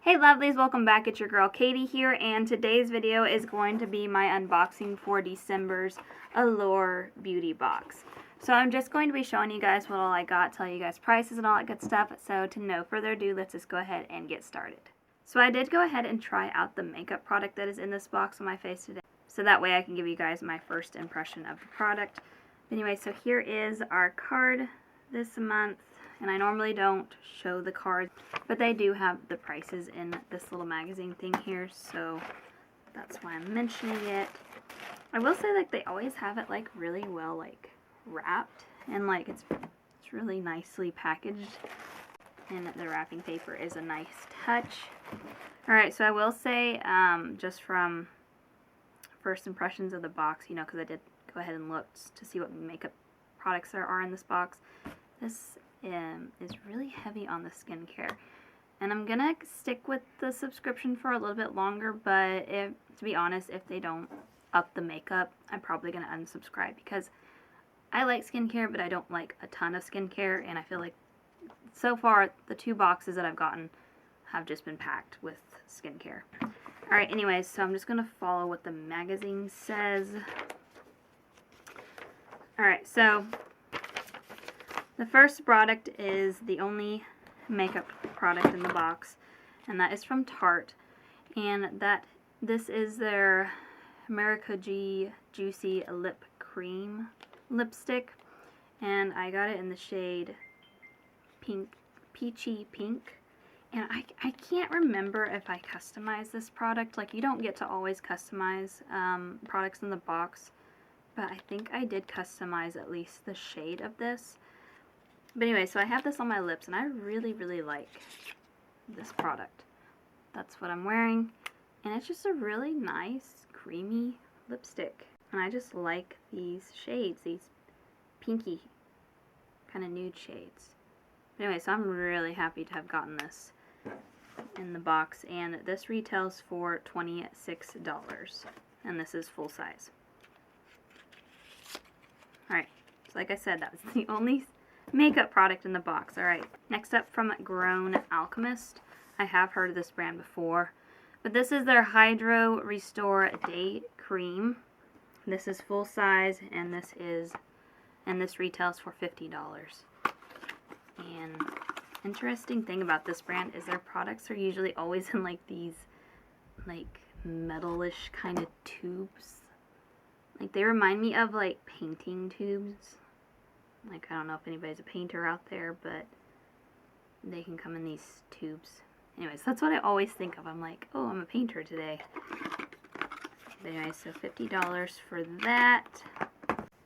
Hey lovelies, welcome back. It's your girl Katie here, and today's video is going to be my unboxing for December's Allure Beauty box. So I'm just going to be showing you guys what all I got, tell you guys prices and all that good stuff. So to no further ado, let's just go ahead and get started. So I did go ahead and try out the makeup product that is in this box on my face today, so that way I can give you guys my first impression of the product. Anyway, so here is our card this month. And I normally don't show the cards, but they do have the prices in this little magazine thing here, so that's why I'm mentioning it. I will say, like, they always have it, like, really well, like, wrapped, and, like, it's really nicely packaged, and the wrapping paper is a nice touch. Alright, so I will say, just from first impressions of the box, you know, because I did go ahead and look to see what makeup products there are in this box. This is really heavy on the skincare, and I'm gonna stick with the subscription for a little bit longer, but to be honest, if they don't up the makeup, I'm probably gonna unsubscribe, because I like skincare, but I don't like a ton of skincare, and I feel like so far the 2 boxes that I've gotten have just been packed with skincare. Alright, anyways, so I'm just gonna follow what the magazine says. Alright, so the first product is the only makeup product in the box, and that is from Tarte, and this is their America G Juicy Lip Cream lipstick, and I got it in the shade Peachy Pink, and I can't remember if I customized this product. Like, you don't get to always customize products in the box, but I think I did customize at least the shade of this. But anyway, so I have this on my lips, and I really, really like this product. That's what I'm wearing, and it's just a really nice, creamy lipstick. And I just like these shades, these pinky, kind of nude shades. But anyway, so I'm really happy to have gotten this in the box, and this retails for $26, and this is full size. Alright, so like I said, that was the only makeup product in the box. Alright, next up from Grown Alchemist. I have heard of this brand before, but this is their Hydro Restore Day Cream. This is full size, and this retails for $50. And interesting thing about this brand is their products are usually always in like these like metalish kind of tubes. Like, they remind me of like painting tubes. Like, I don't know if anybody's a painter out there, but they can come in these tubes. Anyways, that's what I always think of. I'm like, oh, I'm a painter today. But anyway, so $50 for that.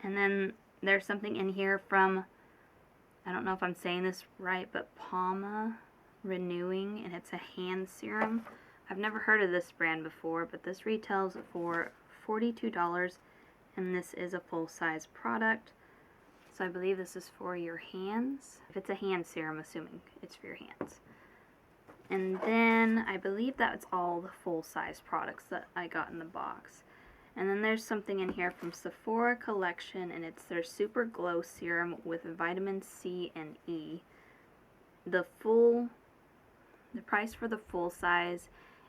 And then there's something in here from, I don't know if I'm saying this right, but Palma Renewing, and it's a hand serum. I've never heard of this brand before, but this retails for $42, and this is a full-size product. So I believe this is for your hands. If it's a hand serum, assuming it's for your hands. And then I believe that's all the full-size products that I got in the box. And then there's something in here from Sephora Collection, and it's their Super Glow Serum with vitamin C and E. The price for the full size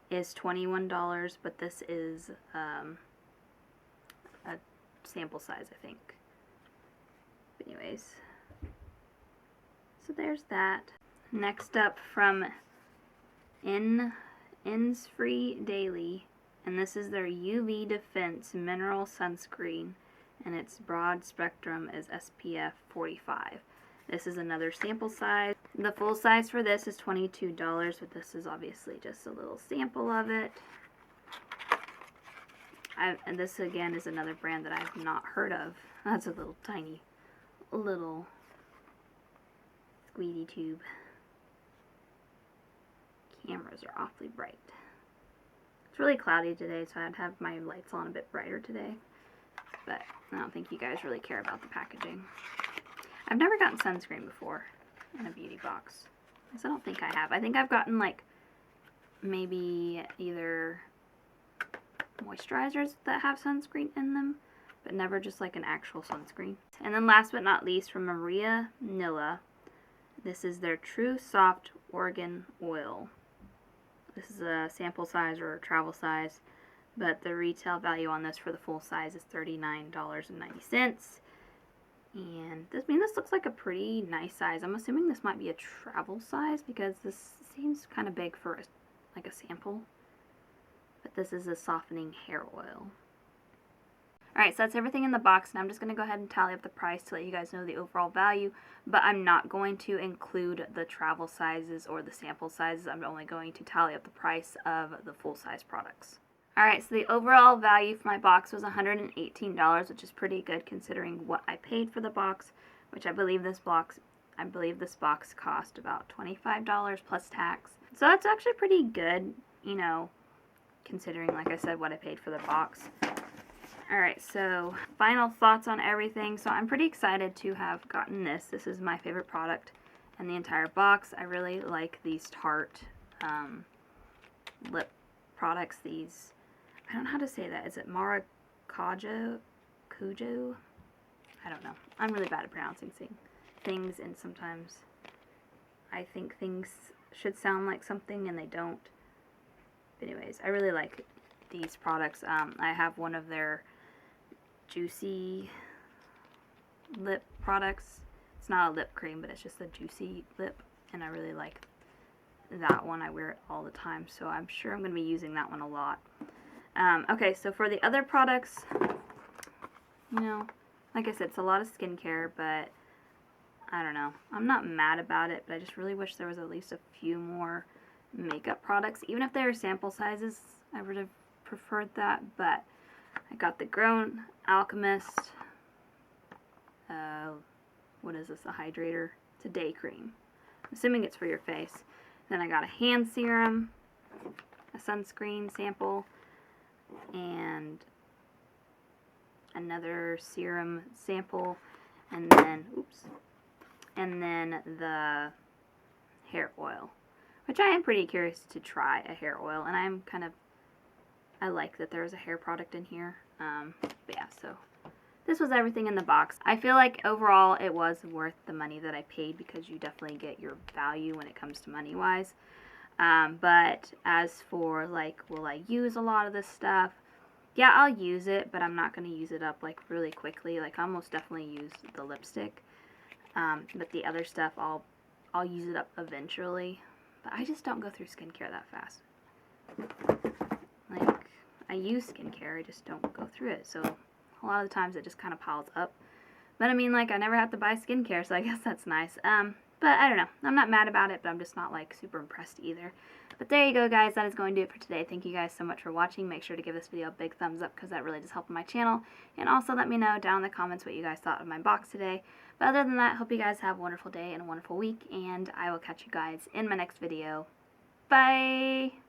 is $21, but this is a sample size, I think. But anyways, so there's that. Next up from Innisfree Daily, and this is their UV Defense Mineral Sunscreen, and its broad spectrum is SPF 45. This is another sample size. The full size for this is $22, but this is obviously just a little sample of it. And this again is another brand that I've not heard of. That's a little tiny little squeezy tube. Cameras are awfully bright. It's really cloudy today, so I'd have my lights on a bit brighter today. But I don't think you guys really care about the packaging. I've never gotten sunscreen before in a beauty box. I don't think I have. I think I've gotten like maybe either moisturizers that have sunscreen in them, but never just like an actual sunscreen. And then last but not least, from Maria Nilla, this is their True Soft Organ Oil. This is a sample size or a travel size, but the retail value on this for the full size is $39.90. And this looks like a pretty nice size. I'm assuming this might be a travel size because this seems kind of big for like a sample. But this is a softening hair oil. Alright, so that's everything in the box, and I'm just going to go ahead and tally up the price to let you guys know the overall value, but I'm not going to include the travel sizes or the sample sizes. I'm only going to tally up the price of the full-size products. Alright, so the overall value for my box was $118, which is pretty good considering what I paid for the box, which I believe this box cost about $25 plus tax. So that's actually pretty good, you know, considering, like I said, what I paid for the box. Alright, so final thoughts on everything. So I'm pretty excited to have gotten this. This is my favorite product in the entire box. I really like these Tarte lip products. These, I don't know how to say that. Is it Maracaju? Cujo? I don't know. I'm really bad at pronouncing things, and sometimes I think things should sound like something and they don't. But anyways, I really like these products. I have one of their juicy lip products. It's not a lip cream, but it's just a juicy lip, and I really like that one. I wear it all the time, so I'm sure I'm going to be using that one a lot. Okay, so for the other products, you know, like I said, it's a lot of skincare, but I don't know. I'm not mad about it, but I just really wish there was at least a few more makeup products. Even if they were sample sizes, I would have preferred that, but I got the Grown Alchemist, what is this, a hydrator? It's a day cream. I'm assuming it's for your face. Then I got a hand serum, a sunscreen sample, and another serum sample, and then the hair oil, which I am pretty curious to try a hair oil, and I like that there's a hair product in here. But yeah, so this was everything in the box. I feel like overall it was worth the money that I paid because you definitely get your value when it comes to money-wise. But as for, like, will I use a lot of this stuff? Yeah, I'll use it, but I'm not going to use it up, like, really quickly. Like, I'll most definitely use the lipstick. But the other stuff, I'll use it up eventually. But I just don't go through skincare that fast. Like, I use skincare, I just don't go through it. So a lot of the times it just kind of piles up. But I mean, like, I never have to buy skincare, so I guess that's nice. But I don't know. I'm not mad about it, but I'm just not, like, super impressed either. But there you go, guys. That is going to do it for today. Thank you guys so much for watching. Make sure to give this video a big thumbs up because that really does help my channel. And also let me know down in the comments what you guys thought of my box today. But other than that, hope you guys have a wonderful day and a wonderful week. And I will catch you guys in my next video. Bye!